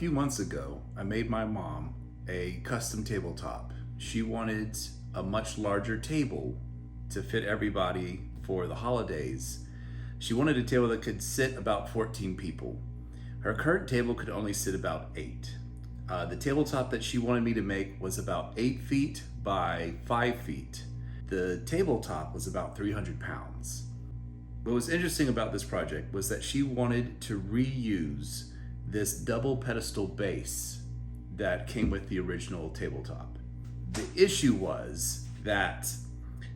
few months ago, I made my mom a custom tabletop. She wanted a much larger table to fit everybody for the holidays. She wanted a table that could sit about 14 people. Her current table could only sit about 8. The tabletop that she wanted me to make was about 8 feet by 5 feet. The tabletop was about 300 pounds. What was interesting about this project was that she wanted to reuse this double pedestal base that came with the original tabletop. The issue was that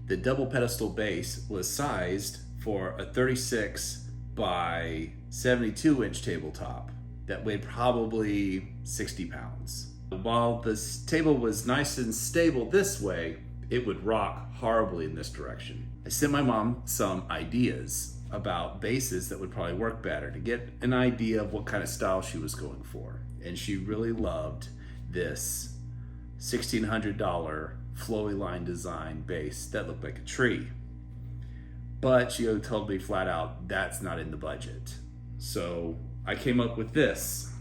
the double pedestal base was sized for a 36 by 72 inch tabletop that weighed probably 60 pounds. While this table was nice and stable this way, it would rock horribly in this direction. I sent my mom some ideas about bases that would probably work better to get an idea of what kind of style she was going for. And she really loved this $1,600 flowy line design base that looked like a tree. But she told me flat out, that's not in the budget. So I came up with this.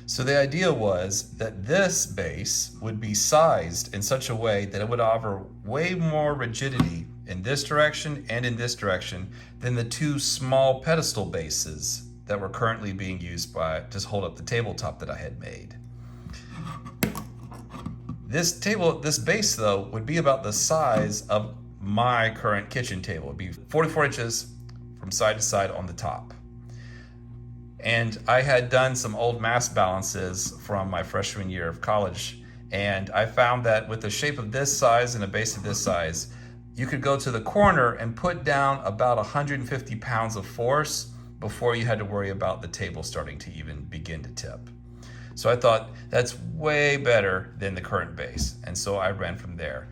So the idea was that this base would be sized in such a way that it would offer way more rigidity in this direction and in this direction than the two small pedestal bases that were currently being used to hold up the tabletop that I had made. This base though would be about the size of my current kitchen table. It would be 44 inches from side to side on the top. And I had done some old mass balances from my freshman year of college, and I found that with a shape of this size and a base of this size, you could go to the corner and put down about 150 pounds of force before you had to worry about the table starting to even begin to tip. So I thought that's way better than the current base, and so I ran from there.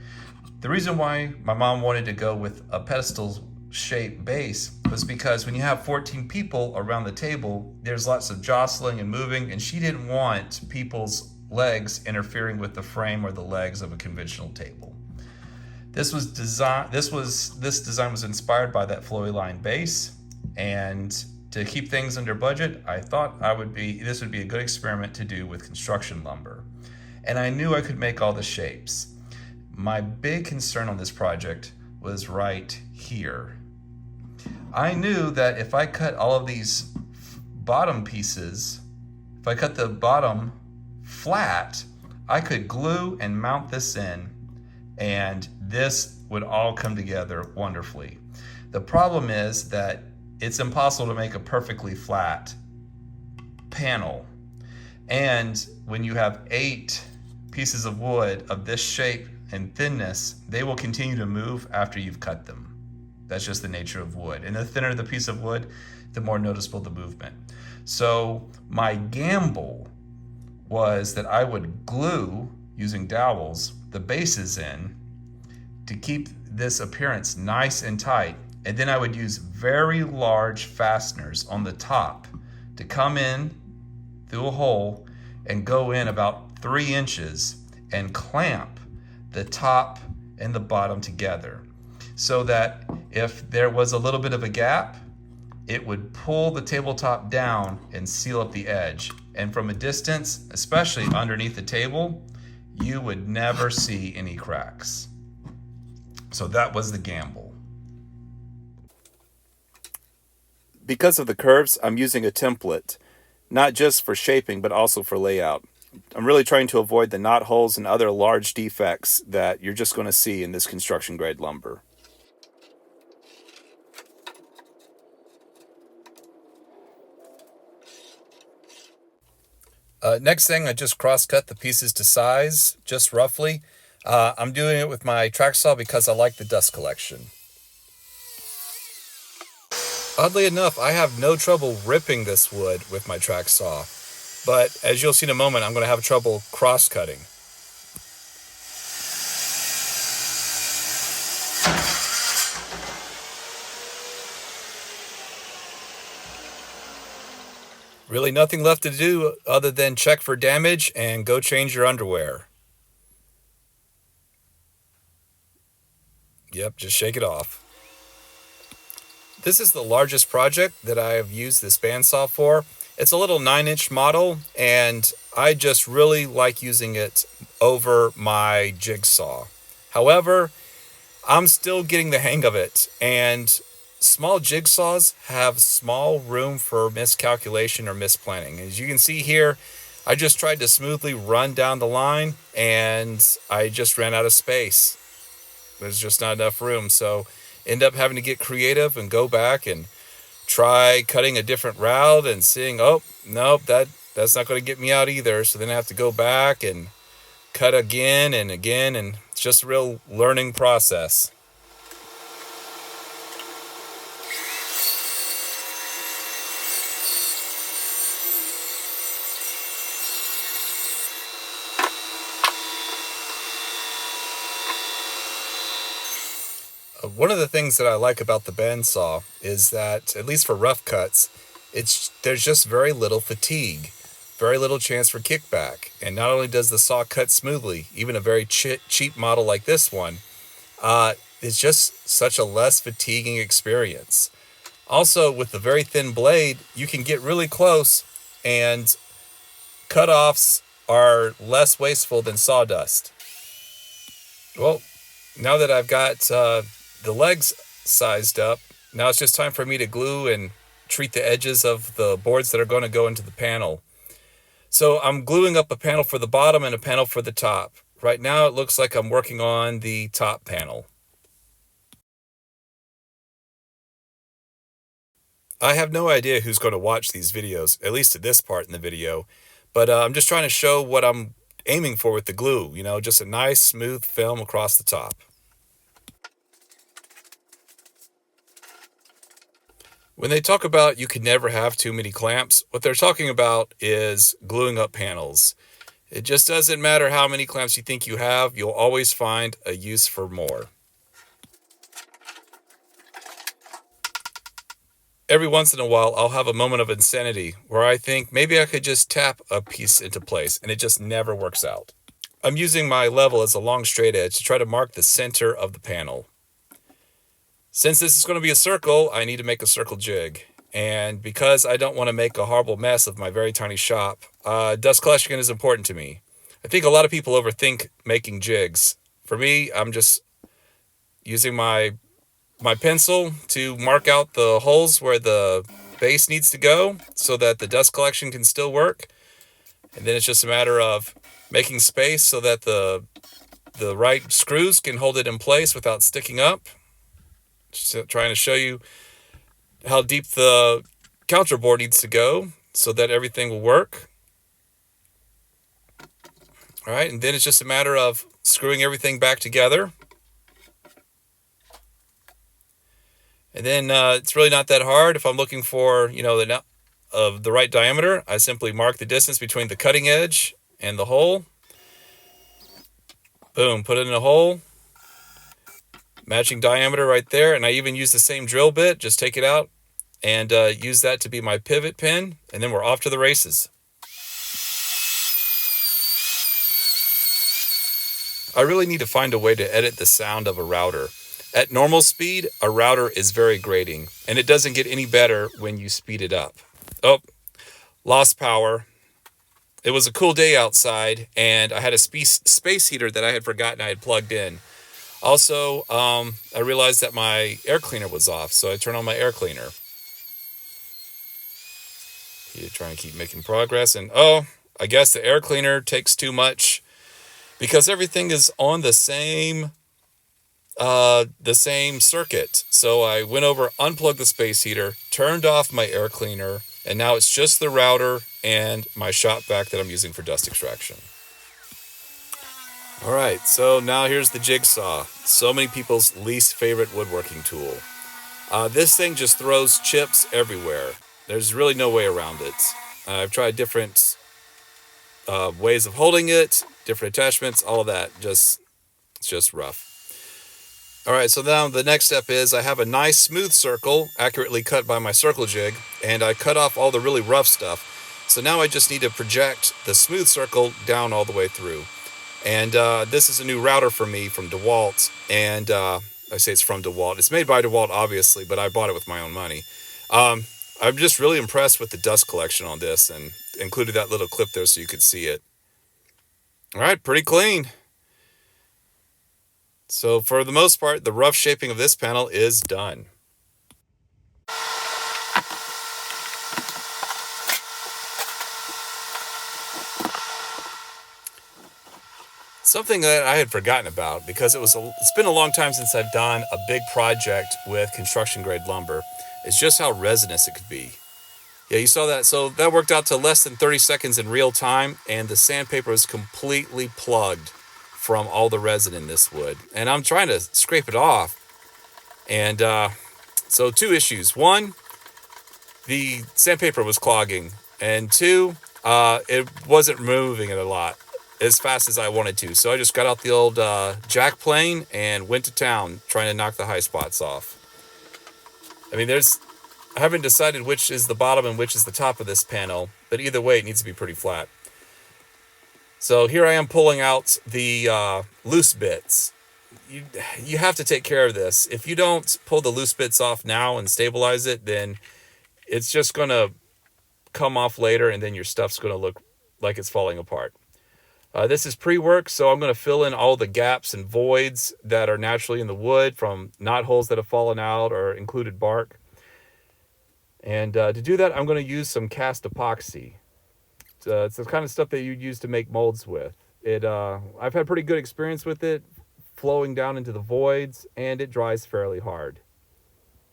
The reason why my mom wanted to go with a pedestal shape base was because when you have 14 people around the table, there's lots of jostling and moving, and she didn't want people's legs interfering with the frame or the legs of a conventional table. This design was inspired by that flowy line base, and to keep things under budget, I thought this would be a good experiment to do with construction lumber. And I knew I could make all the shapes. My big concern on this project was right here. I knew that if I cut all of these bottom pieces, if I cut the bottom flat, I could glue and mount this in, and this would all come together wonderfully. The problem is that it's impossible to make a perfectly flat panel. And when you have 8 pieces of wood of this shape and thinness, they will continue to move after you've cut them. That's just the nature of wood. And the thinner the piece of wood, the more noticeable the movement. So my gamble was that I would glue, using dowels, the bases in to keep this appearance nice and tight. And then I would use very large fasteners on the top to come in through a hole and go in about 3 inches and clamp the top and the bottom together, so that if there was a little bit of a gap, it would pull the tabletop down and seal up the edge. And from a distance, especially underneath the table, you would never see any cracks. So that was the gamble. Because of the curves, I'm using a template, not just for shaping, but also for layout. I'm really trying to avoid the knot holes and other large defects that you're just going to see in this construction grade lumber. Next thing, I just cross-cut the pieces to size, just roughly. I'm doing it with my track saw because I like the dust collection. Oddly enough, I have no trouble ripping this wood with my track saw, but as you'll see in a moment, I'm going to have trouble cross-cutting. Really nothing left to do other than check for damage and go change your underwear. Yep, just shake it off. This is the largest project that I have used this bandsaw for, It's a little 9-inch model, and I just really like using it over my jigsaw. However, I'm still getting the hang of it, and small jigsaws have small room for miscalculation or misplanning. As you can see here, I just tried to smoothly run down the line, and I just ran out of space. There's just not enough room, so end up having to get creative and go back and try cutting a different route and seeing, oh, nope, that's not going to get me out either. So then I have to go back and cut again, and it's just a real learning process. One of the things that I like about the bandsaw is that, at least for rough cuts, there's just very little fatigue, very little chance for kickback. And not only does the saw cut smoothly, even a very cheap model like this one, it's just such a less fatiguing experience. Also, with the very thin blade, you can get really close, and cutoffs are less wasteful than sawdust. Well, now that I've got the legs sized up, now it's just time for me to glue and treat the edges of the boards that are going to go into the panel. So I'm gluing up a panel for the bottom and a panel for the top. Right now it looks like I'm working on the top panel. I have no idea who's going to watch these videos, at least to this part in the video, but I'm just trying to show what I'm aiming for with the glue, just a nice smooth film across the top. When they talk about you can never have too many clamps, what they're talking about is gluing up panels. It just doesn't matter how many clamps you think you have, you'll always find a use for more. Every once in a while, I'll have a moment of insanity where I think maybe I could just tap a piece into place, and it just never works out. I'm using my level as a long straight edge to try to mark the center of the panel. Since this is going to be a circle, I need to make a circle jig. And because I don't want to make a horrible mess of my very tiny shop, dust collection is important to me. I think a lot of people overthink making jigs. For me, I'm just using my pencil to mark out the holes where the base needs to go so that the dust collection can still work. And then it's just a matter of making space so that the right screws can hold it in place without sticking up. Just trying to show you how deep the counterboard needs to go so that everything will work. All right, and then it's just a matter of screwing everything back together. And then it's really not that hard. If I'm looking for, the right diameter, I simply mark the distance between the cutting edge and the hole. Boom, put it in a hole. Matching diameter right there, and I even use the same drill bit, just take it out and use that to be my pivot pin, and then we're off to the races. I really need to find a way to edit the sound of a router. At normal speed, a router is very grating, and it doesn't get any better when you speed it up. Oh, lost power. It was a cool day outside, and I had a space heater that I had forgotten I had plugged in. Also, I realized that my air cleaner was off, so I turned on my air cleaner. Here, trying to keep making progress, and I guess the air cleaner takes too much because everything is on the same circuit. So I went over, unplugged the space heater, turned off my air cleaner, and now it's just the router and my shop vac that I'm using for dust extraction. All right, so now here's the jigsaw. So many people's least favorite woodworking tool. This thing just throws chips everywhere. There's really no way around it. I've tried different ways of holding it, different attachments, all of that. It's just rough. All right, so now the next step is I have a nice smooth circle, accurately cut by my circle jig, and I cut off all the really rough stuff. So now I just need to project the smooth circle down all the way through. And this is a new router for me from DeWalt, and I say it's from DeWalt. It's made by DeWalt, obviously, but I bought it with my own money. I'm just really impressed with the dust collection on this, and included that little clip there so you could see it. All right, pretty clean. So for the most part, the rough shaping of this panel is done. Something that I had forgotten about, because it's been a long time since I've done a big project with construction grade lumber, is just how resinous it could be. Yeah, you saw that. So that worked out to less than 30 seconds in real time, and the sandpaper is completely plugged from all the resin in this wood. And I'm trying to scrape it off. And so 2 issues. 1, the sandpaper was clogging. And 2, it wasn't moving it a lot as fast as I wanted to. So I just got out the old jack plane and went to town trying to knock the high spots off. I mean, I haven't decided which is the bottom and which is the top of this panel, but either way, it needs to be pretty flat. So here I am pulling out the loose bits. You have to take care of this. If you don't pull the loose bits off now and stabilize it, then it's just going to come off later, and then your stuff's going to look like it's falling apart. This is pre-work, so I'm going to fill in all the gaps and voids that are naturally in the wood from knot holes that have fallen out or included bark. And to do that, I'm going to use some cast epoxy. It's the kind of stuff that you'd use to make molds with. I've had pretty good experience with it, flowing down into the voids, and it dries fairly hard.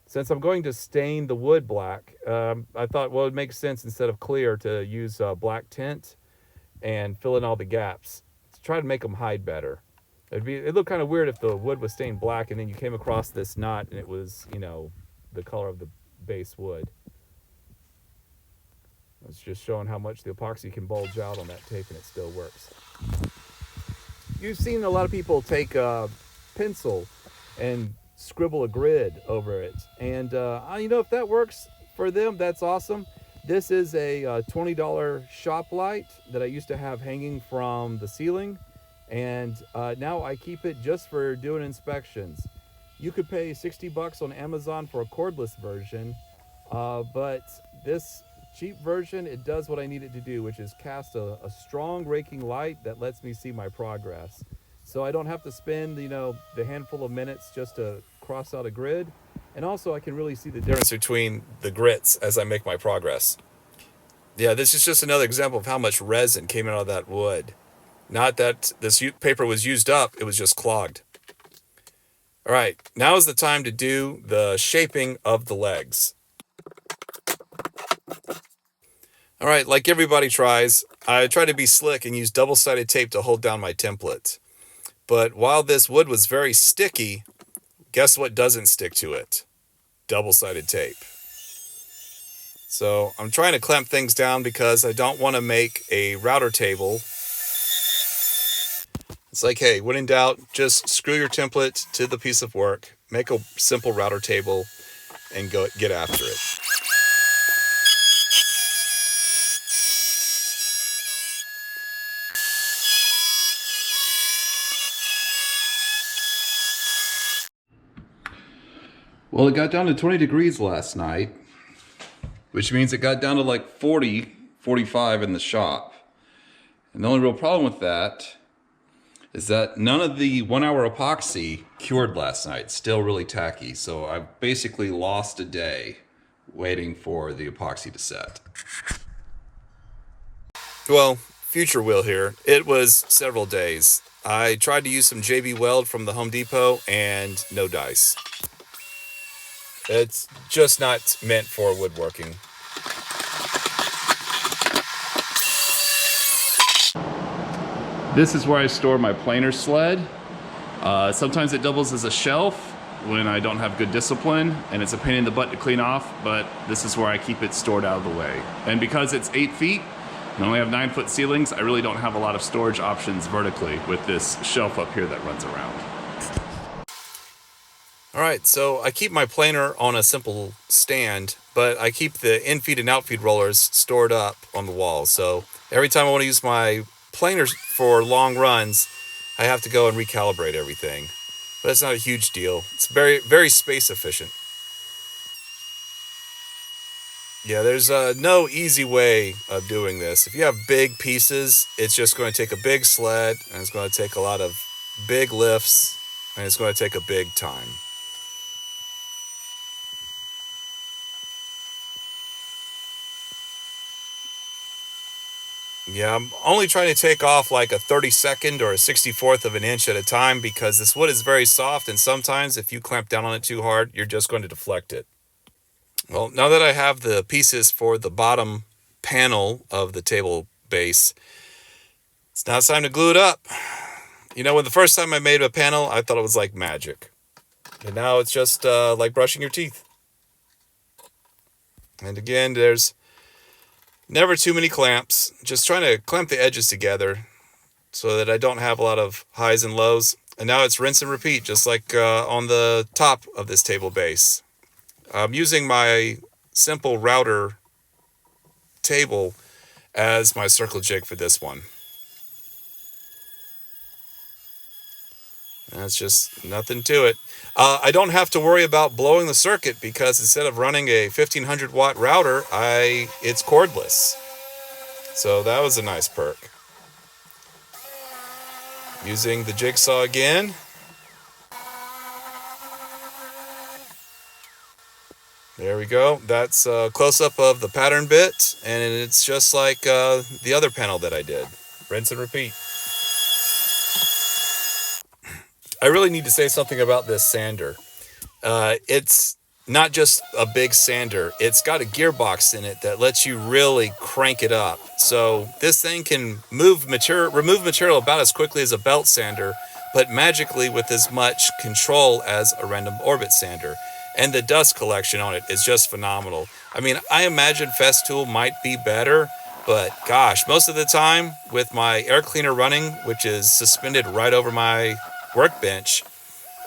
Since I'm going to stain the wood black, I thought, well, it makes sense instead of clear to use black tint and fill in all the gaps to try to make them hide better. It'd look kind of weird if the wood was stained black and then you came across this knot and it was, the color of the base wood. It's just showing how much the epoxy can bulge out on that tape, and it still works. You've seen a lot of people take a pencil and scribble a grid over it, and if that works for them, that's awesome. This is a $20 shop light that I used to have hanging from the ceiling, and now I keep it just for doing inspections. You could pay $60 on Amazon for a cordless version, but this cheap version, it does what I need it to do, which is cast a strong raking light that lets me see my progress. So I don't have to spend, the handful of minutes just to cross out a grid. And also I can really see the difference between the grits as I make my progress. Yeah, this is just another example of how much resin came out of that wood. Not that this paper was used up, it was just clogged. All right, now is the time to do the shaping of the legs. All right, like everybody tries, I try to be slick and use double-sided tape to hold down my template. But while this wood was very sticky, guess what doesn't stick to it? Double-sided tape. So I'm trying to clamp things down because I don't want to make a router table. It's like, hey, when in doubt, just screw your template to the piece of work, make a simple router table, and go get after it. Well, it got down to 20 degrees last night, which means it got down to like 40, 45 in the shop. And the only real problem with that is that none of the 1 hour epoxy cured last night. It's still really tacky. So I basically lost a day waiting for the epoxy to set. Well, future Will here. It was several days. I tried to use some JB Weld from the Home Depot and no dice. It's just not meant for woodworking. This is where I store my planer sled. Sometimes it doubles as a shelf when I don't have good discipline, and it's a pain in the butt to clean off, but this is where I keep it stored out of the way. And because it's 8 feet and I only have 9-foot ceilings, I really don't have a lot of storage options vertically with this shelf up here that runs around. All right, so I keep my planer on a simple stand, but I keep the in-feed and out-feed rollers stored up on the wall. So every time I want to use my planers for long runs, I have to go and recalibrate everything. But it's not a huge deal. It's very, very space efficient. Yeah, there's no easy way of doing this. If you have big pieces, it's just going to take a big sled, and it's going to take a lot of big lifts, and it's going to take a big time. Yeah, I'm only trying to take off like a 32nd or a 64th of an inch at a time because this wood is very soft, and sometimes if you clamp down on it too hard, you're just going to deflect it. Well, now that I have the pieces for the bottom panel of the table base, it's now time to glue it up. You know, when the first time I made a panel, I thought it was like magic. And now it's just like brushing your teeth. And again, there's never too many clamps. Just trying to clamp the edges together so that I don't have a lot of highs and lows. And now it's rinse and repeat, just like on the top of this table base. I'm using my simple router table as my circle jig for this one. That's just nothing to it. I don't have to worry about blowing the circuit because instead of running a 1500 watt router, it's cordless. So that was a nice perk. Using the jigsaw again. There we go. That's a close-up of the pattern bit, and it's just like the other panel that I did. Rinse and repeat. I really need to say something about this sander. It's not just a big sander. It's got a gearbox in it that lets you really crank it up. So this thing can remove material about as quickly as a belt sander, but magically with as much control as a random orbit sander. And the dust collection on it is just phenomenal. I mean, I imagine Festool might be better, but gosh, most of the time with my air cleaner running, which is suspended right over my workbench,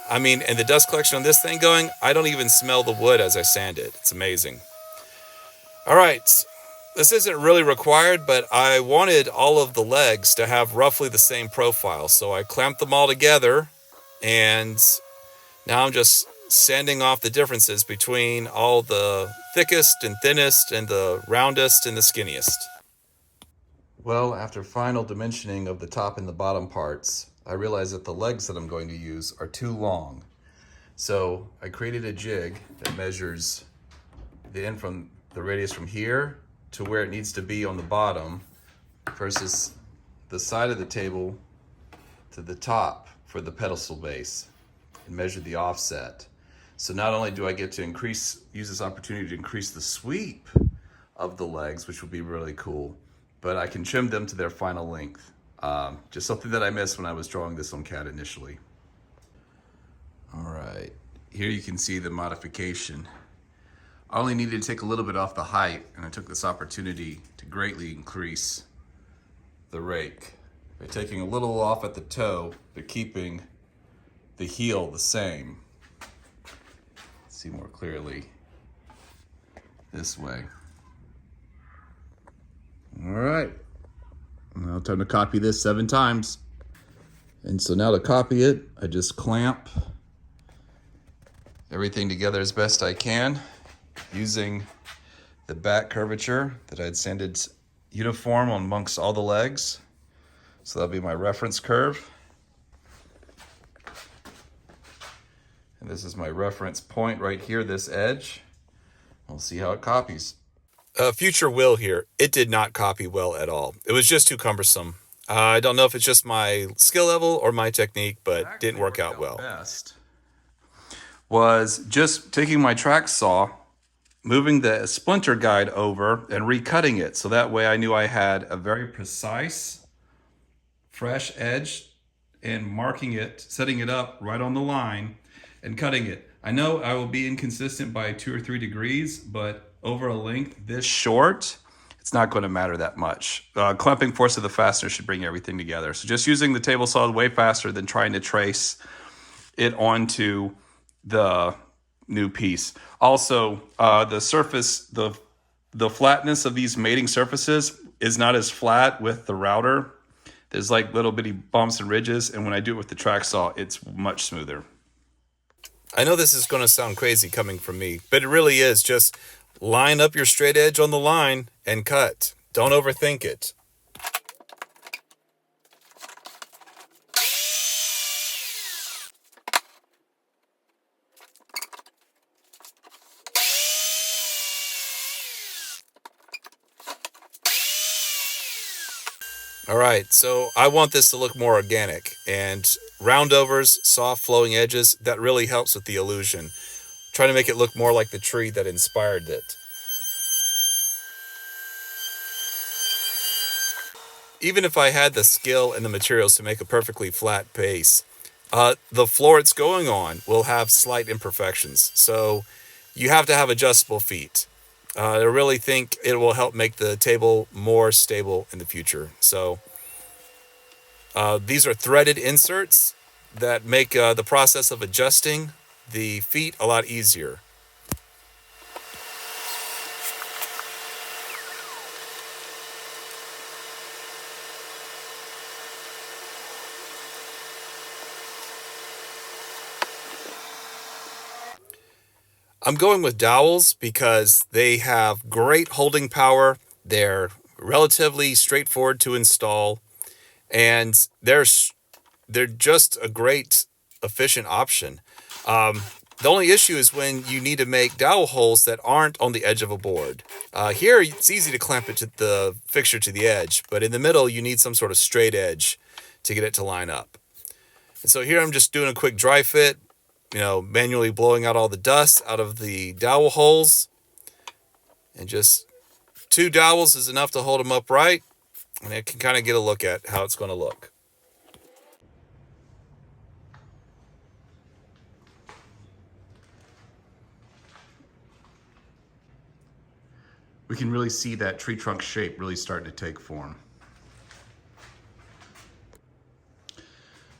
I mean, and the dust collection on this thing going, I don't even smell the wood as I sand it. It's amazing. All right, this isn't really required, but I wanted all of the legs to have roughly the same profile. So I clamped them all together, and now I'm just sanding off the differences between all the thickest and thinnest and the roundest and the skinniest. Well, after final dimensioning of the top and the bottom parts, I realized that the legs that I'm going to use are too long. So I created a jig that measures the end from the radius from here to where it needs to be on the bottom versus the side of the table to the top for the pedestal base, and measure the offset. So not only do I get to use this opportunity to increase the sweep of the legs, which would be really cool, but I can trim them to their final length. Just something that I missed when I was drawing this on CAD initially. All right, here you can see the modification. I only needed to take a little bit off the height, and I took this opportunity to greatly increase the rake by taking a little off at the toe, but keeping the heel the same. See more clearly this way. All right, now time to copy this 7 times. And so now to copy it, I just clamp everything together as best I can using the back curvature that I'd sanded uniform amongst all the legs. So that'll be my reference curve. And this is my reference point right here, this edge. We'll see how it copies. Future Will here, it did not copy well at all. It was just too cumbersome. I don't know if it's just my skill level or my technique, but it didn't work out well. Best was just taking my track saw, moving the splinter guide over and recutting it. So that way I knew I had a very precise, fresh edge and marking it, setting it up right on the line and cutting it. I know I will be inconsistent by 2 or 3 degrees, but over a length this short, it's not going to matter that much. Clamping force of the fastener should bring everything together. So just using the table saw way faster than trying to trace it onto the new piece. Also, the surface, the flatness of these mating surfaces is not as flat with the router. There's like little bitty bumps and ridges, and when I do it with the track saw, it's much smoother. I know this is going to sound crazy coming from me, but it really is just Line up your straight edge on the line and cut. Don't overthink it. All right, so I want this to look more organic, and roundovers, soft flowing edges, that really helps with the illusion. Trying to make it look more like the tree that inspired it. Even if I had the skill and the materials to make a perfectly flat base, the floor it's going on will have slight imperfections. So you have to have adjustable feet. I really think it will help make the table more stable in the future. So these are threaded inserts that make the process of adjusting the feet a lot easier. I'm going with dowels because they have great holding power. They're relatively straightforward to install, and they're just a great, efficient option. The only issue is when you need to make dowel holes that aren't on the edge of a board. Here, it's easy to clamp it to the fixture to the edge, but in the middle, you need some sort of straight edge to get it to line up. And so here I'm just doing a quick dry fit, manually blowing out all the dust out of the dowel holes. And just 2 dowels is enough to hold them upright, and I can kind of get a look at how it's going to look. We can really see that tree trunk shape really starting to take form.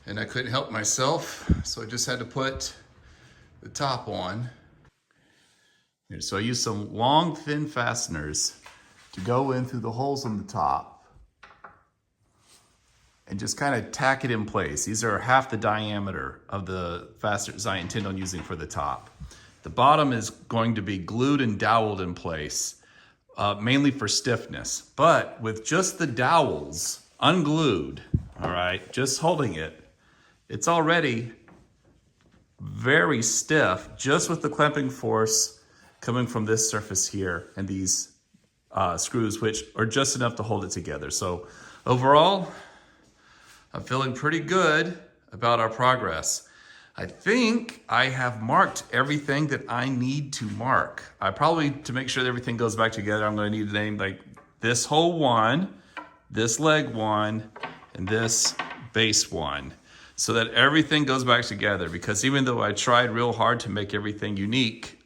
And I couldn't help myself, so I just had to put the top on. And so I used some long, thin fasteners to go in through the holes on the top and just kind of tack it in place. These are half the diameter of the fasteners I intend on using for the top. The bottom is going to be glued and doweled in place, mainly for stiffness. But with just the dowels unglued, all right, just holding it, it's already very stiff just with the clamping force coming from this surface here and these screws, which are just enough to hold it together. So overall, I'm feeling pretty good about our progress. I think I have marked everything that I need to mark. I probably, to make sure that everything goes back together, I'm going to need to name like this hole 1, this leg 1, and this base 1, so that everything goes back together. Because even though I tried real hard to make everything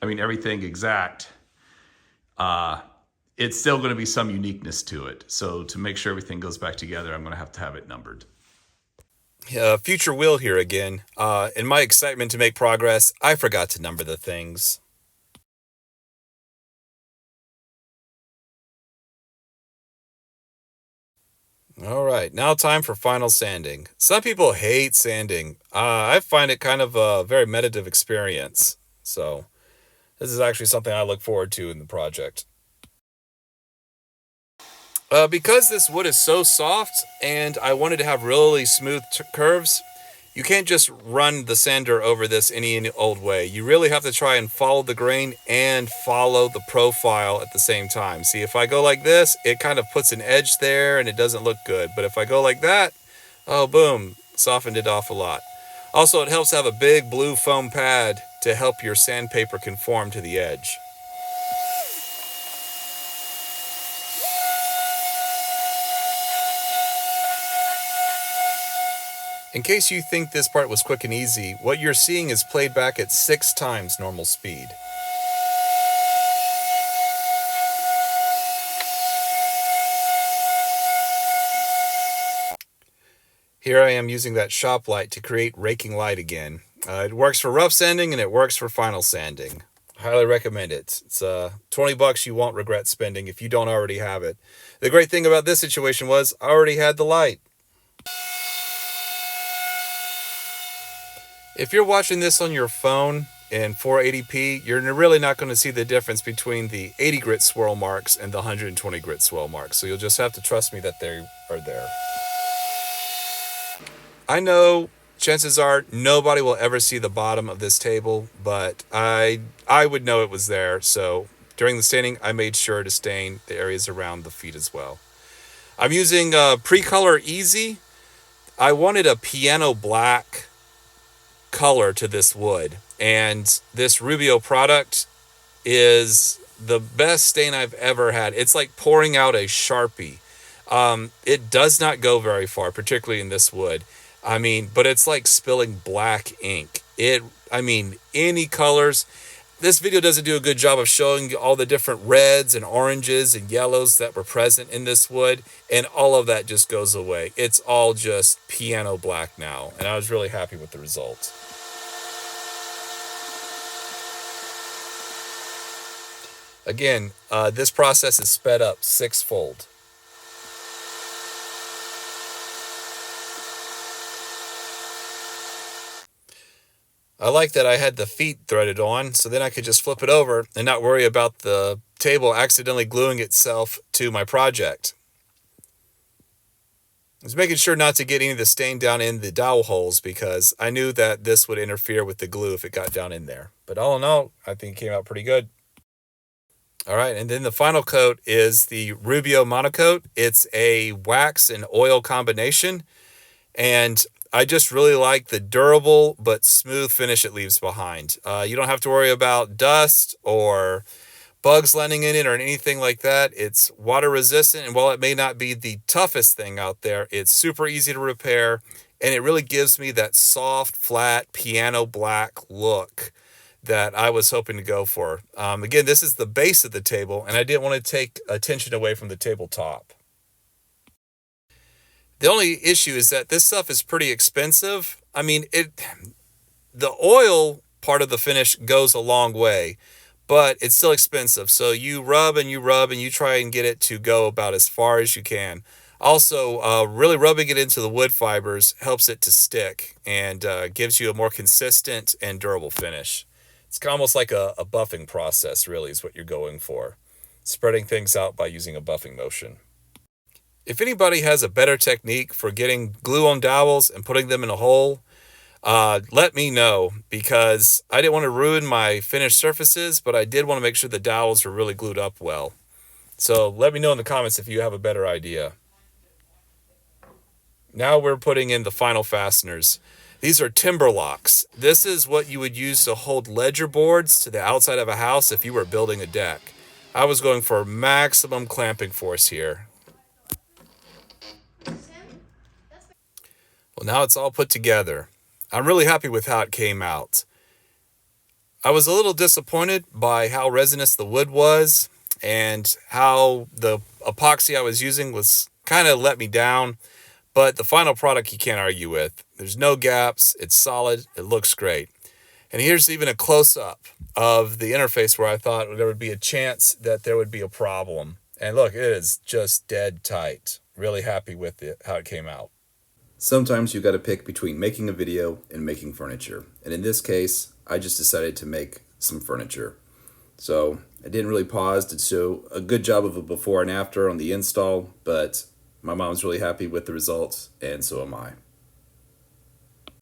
everything exact, it's still going to be some uniqueness to it. So to make sure everything goes back together, I'm going to have it numbered. Future Will here again. In my excitement to make progress, I forgot to number the things. All right, now time for final sanding. Some people hate sanding. I find it kind of a very meditative experience. So this is actually something I look forward to in the project. Because this wood is so soft and I wanted to have really smooth curves, you can't just run the sander over this any old way. You really have to try and follow the grain and follow the profile at the same time. See, if I go like this, it kind of puts an edge there and it doesn't look good. But if I go like that, oh, boom, softened it off a lot. Also, it helps to have a big blue foam pad to help your sandpaper conform to the edge. In case you think this part was quick and easy, what you're seeing is played back at 6 times normal speed. Here I am using that shop light to create raking light again. It works for rough sanding and it works for final sanding. Highly recommend it. It's $20 you won't regret spending if you don't already have it. The great thing about this situation was I already had the light. If you're watching this on your phone, in 480p, you're really not going to see the difference between the 80 grit swirl marks and the 120 grit swirl marks. So you'll just have to trust me that they are there. I know chances are nobody will ever see the bottom of this table, but I would know it was there. So during the staining, I made sure to stain the areas around the feet as well. I'm using Pre-Color Easy. I wanted a piano black color to this wood, and this Rubio product is the best stain I've ever had. It's like pouring out a Sharpie. It does not go very far, particularly in this wood. I mean, but it's like spilling black ink. Any colors. This video doesn't do a good job of showing all the different reds and oranges and yellows that were present in this wood, and all of that just goes away. It's all just piano black now, and I was really happy with the result. Again, this process is sped up 6-fold. I like that I had the feet threaded on, so then I could just flip it over and not worry about the table accidentally gluing itself to my project. I was making sure not to get any of the stain down in the dowel holes because I knew that this would interfere with the glue if it got down in there. But all in all, I think it came out pretty good. All right, and then the final coat is the Rubio Monocoat. It's a wax and oil combination, and I just really like the durable but smooth finish it leaves behind. You don't have to worry about dust or bugs landing in it or anything like that. It's water resistant, and while it may not be the toughest thing out there, it's super easy to repair, and it really gives me that soft, flat, piano black look that I was hoping to go for. Again, this is the base of the table, and I didn't want to take attention away from the tabletop. The only issue is that this stuff is pretty expensive. I mean, the oil part of the finish goes a long way, but it's still expensive. So you rub and you rub and you try and get it to go about as far as you can. Also, really rubbing it into the wood fibers helps it to stick and gives you a more consistent and durable finish. It's almost like a buffing process, really, is what you're going for. Spreading things out by using a buffing motion. If anybody has a better technique for getting glue on dowels and putting them in a hole, let me know, because I didn't want to ruin my finished surfaces, but I did want to make sure the dowels were really glued up well. So let me know in the comments if you have a better idea. Now we're putting in the final fasteners. These are timber locks. This is what you would use to hold ledger boards to the outside of a house if you were building a deck. I was going for maximum clamping force here. Well, now it's all put together. I'm really happy with how it came out. I was a little disappointed by how resinous the wood was and how the epoxy I was using was kind of let me down. But the final product you can't argue with. There's no gaps, it's solid, it looks great. And here's even a close-up of the interface where I thought there would be a chance that there would be a problem. And look, it is just dead tight. Really happy with it, how it came out. Sometimes you got to pick between making a video and making furniture. And in this case, I just decided to make some furniture. So I didn't really pause to show a good job of a before and after on the install, but my mom's really happy with the results, and so am I.